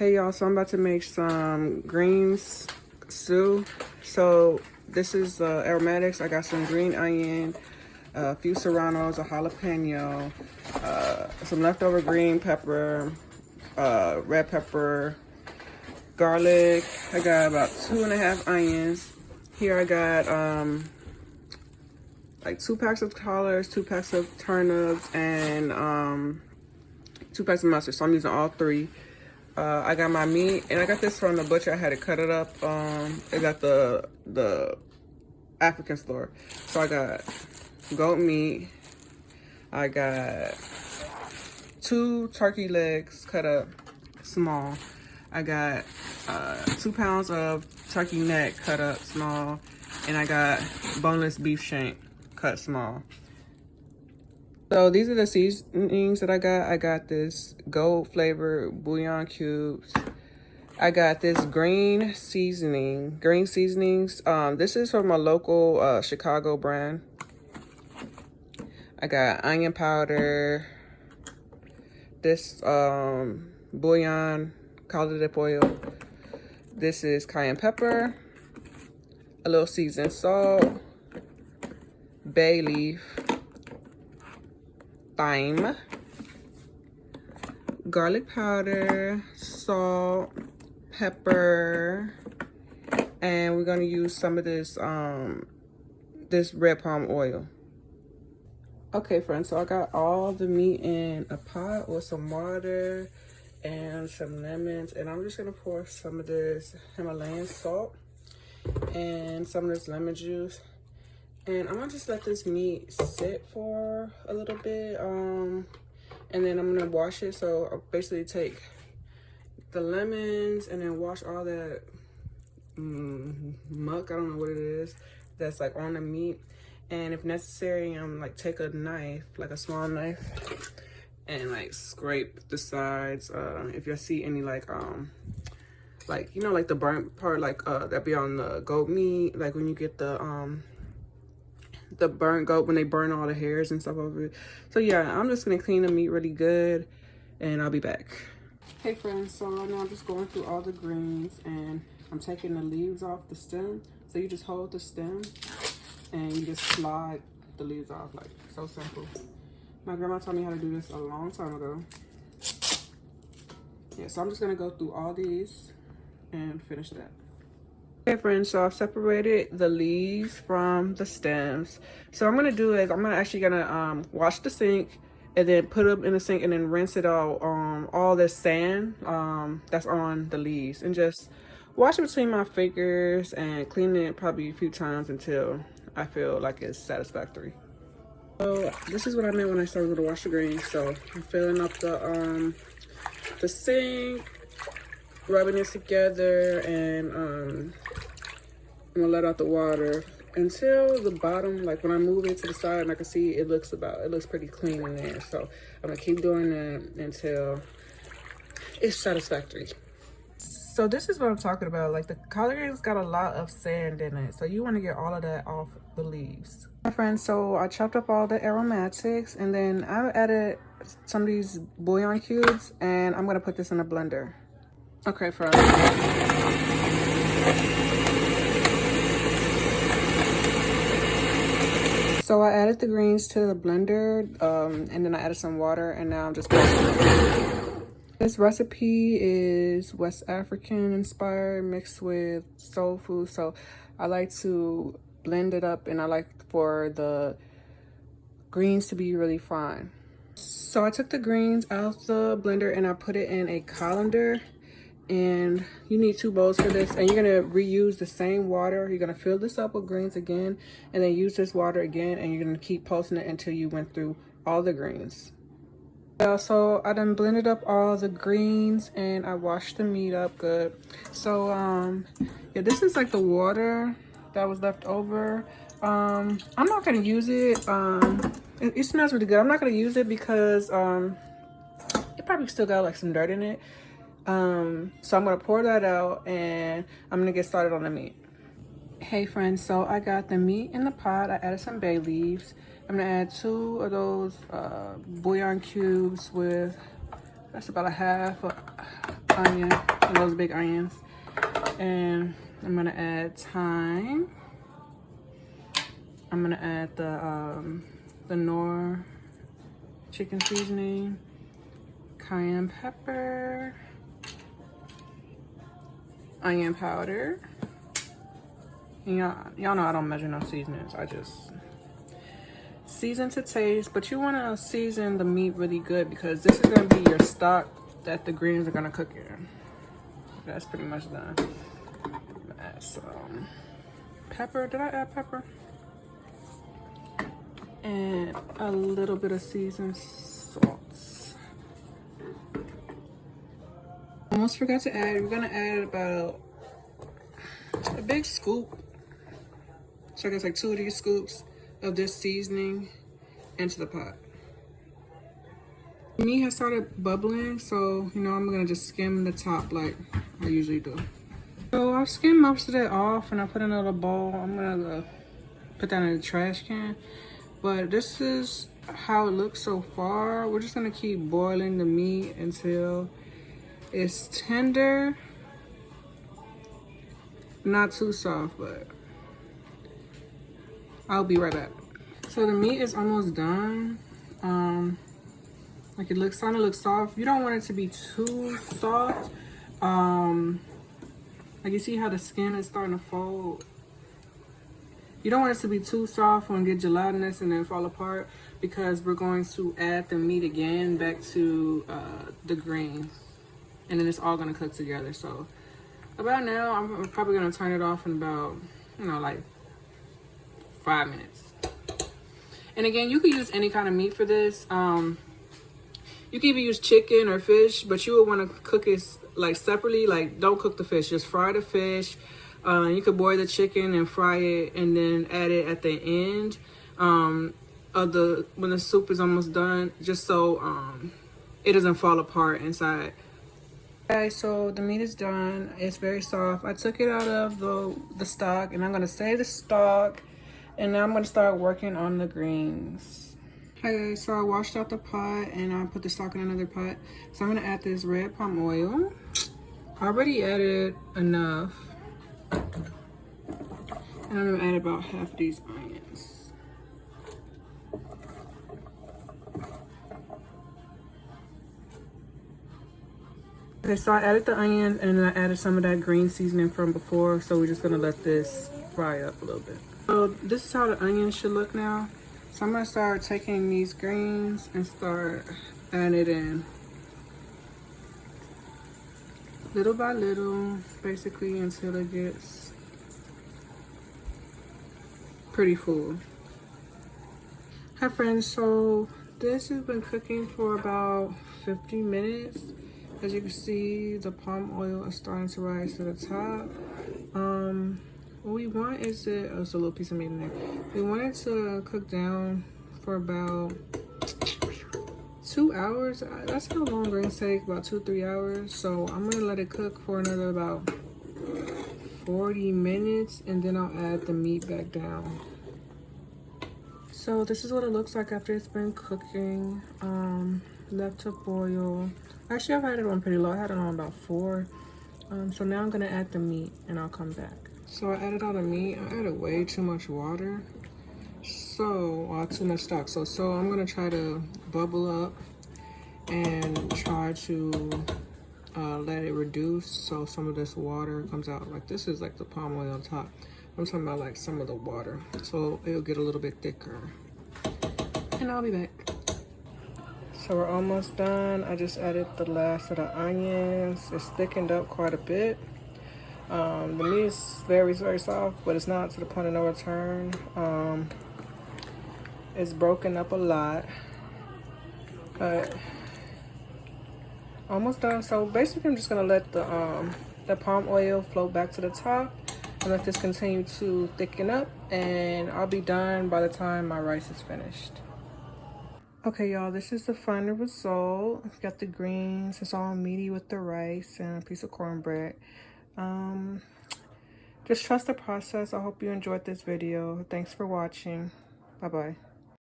Hey y'all, so I'm about to make some greens stew. So this is aromatics. I got some green onion, a few serranos, a jalapeno, some leftover green pepper, red pepper, garlic. I got about 2.5 onions. Here I got like 2 packs of collards, 2 packs of turnips, and 2 packs of mustard. So I'm using all 3. I got my meat, and I got this from the butcher. I had to cut it up. It's at the African store. So I got goat meat. I got 2 turkey legs cut up small. I got 2 pounds of turkey neck cut up small, and I got boneless beef shank cut small. So these are the seasonings that I got. I got this gold flavored bouillon cubes. I got this green seasonings. This is from a local Chicago brand. I got onion powder. This bouillon, caldo de pollo. This is cayenne pepper. A little seasoned salt. Bay leaf. Thyme, garlic powder, salt, pepper, and we're gonna use some of this this red palm oil. Okay, friends, so I got all the meat in a pot with some water and some lemons, and I'm just gonna pour some of this Himalayan salt and some of this lemon juice. And I'm gonna just let this meat sit for a little bit, and then I'm gonna wash it. So I'll basically take the lemons and then wash all that muck, I don't know what it is, that's like on the meat. And if necessary, like take a knife, like a small knife, and like scrape the sides. If you see any like you know, like the burnt part, like that be on the goat meat, like when you get the burnt goat, when they burn all the hairs and stuff over it. So yeah, I'm just gonna clean the meat really good, and I'll be back. Hey friends, so right now I'm just going through all the greens, and I'm taking the leaves off the stem. So you just hold the stem and you just slide the leaves off, like so simple. My grandma taught me how to do this a long time ago. Yeah, so I'm just gonna go through all these and finish that. Okay friends, so I've separated the leaves from the stems. So I'm gonna do is I'm actually gonna wash the sink and then put them in the sink and then rinse it out all the sand that's on the leaves, and just wash it between my fingers and clean it probably a few times until I feel like it's satisfactory. So this is what I meant when I started to wash the greens. So I'm filling up the sink, rubbing it together, and I'm gonna let out the water until the bottom, like when I move it to the side and I can see it looks pretty clean in there. So I'm gonna keep doing that until it's satisfactory. So this is what I'm talking about. Like the collard greens got a lot of sand in it, so you want to get all of that off the leaves. My friends, so I chopped up all the aromatics, and then I added some of these bouillon cubes, and I'm gonna put this in a blender. Okay, friends. So I added the greens to the blender, and then I added some water, and now I'm just This recipe is West African inspired mixed with soul food. So I like to blend it up, and I like for the greens to be really fine. So I took the greens out the blender and I put it in a colander. And you need 2 bowls for this, and you're gonna reuse the same water. You're gonna fill this up with greens again, and then use this water again, and you're gonna keep pulsing it until you went through all the greens. Yeah, so I done blended up all the greens, and I washed the meat up good. So yeah, this is like the water that was left over. I'm not gonna use it. It smells really good. I'm not gonna use it because it probably still got like some dirt in it. So I'm gonna pour that out, and I'm gonna get started on the meat. Hey friends, so I got the meat in the pot. I added some bay leaves. I'm gonna add 2 of those bouillon cubes with, that's about a half onion, those big onions. And I'm gonna add thyme. I'm gonna add the Knorr chicken seasoning, cayenne pepper, onion powder. And y'all know I don't measure no seasonings. I just season to taste, but you wanna season the meat really good because this is gonna be your stock that the greens are gonna cook in. That's pretty much done. Add some pepper. Did I add pepper? And a little bit of seasoned salt. Almost forgot to add, we're gonna add about a big scoop. So I guess like 2 of these scoops of this seasoning into the pot. The meat has started bubbling, so you know I'm gonna just skim the top like I usually do. So I've skimmed most of it off and I put in a little bowl. I'm gonna put that in the trash can. But this is how it looks so far. We're just gonna keep boiling the meat until it's tender. Not too soft, but I'll be right back. So the meat is almost done. Like it looks, starting to look soft. You don't want it to be too soft. Like you see how the skin is starting to fold. You don't want it to be too soft and get gelatinous and then fall apart because we're going to add the meat again back to the greens. And then it's all gonna cook together. So about now, I'm probably gonna turn it off in about, you know, like 5 minutes. And again, you could use any kind of meat for this. You can even use chicken or fish, but you would want to cook it like separately. Like don't cook the fish, just fry the fish. You could boil the chicken and fry it and then add it at the end of when the soup is almost done, just so it doesn't fall apart inside. Okay, so the meat is done. It's very soft. I took it out of the stock and I'm gonna save the stock, and now I'm gonna start working on the greens. Hi guys, so I washed out the pot and I put the stock in another pot. So I'm gonna add this red palm oil. I already added enough. And I'm gonna add about half of these onions. Okay, so I added the onions and then I added some of that green seasoning from before. So we're just gonna let this fry up a little bit. So this is how the onions should look now. So I'm gonna start taking these greens and start adding it in. Little by little, basically until it gets pretty full. Hi friends, so this has been cooking for about 50 minutes. As you can see, the palm oil is starting to rise to the top. What we want is it's a little piece of meat in there. We want it to cook down for about 2 hours. That's how long greens take, about 2-3 hours. So I'm gonna let it cook for another about 40 minutes and then I'll add the meat back down. So this is what it looks like after it's been cooking. Left to boil. Actually, I've had it on pretty low. I had it on about 4. So now I'm gonna add the meat and I'll come back. So I added all the meat. I added way too much water. So, too much stock. So I'm gonna try to bubble up and try to let it reduce so some of this water comes out. Like this is like the palm oil on top. I'm talking about like some of the water. So it'll get a little bit thicker. And I'll be back. So we're almost done. I just added the last of the onions. It's thickened up quite a bit. The meat is very, very soft, but it's not to the point of no return. It's broken up a lot, but almost done. So basically I'm just gonna let the palm oil float back to the top and let this continue to thicken up, and I'll be done by the time my rice is finished. Okay, y'all, this is the final result. Got the greens. It's all meaty with the rice and a piece of cornbread. Just trust the process. I hope you enjoyed this video. Thanks for watching. Bye-bye.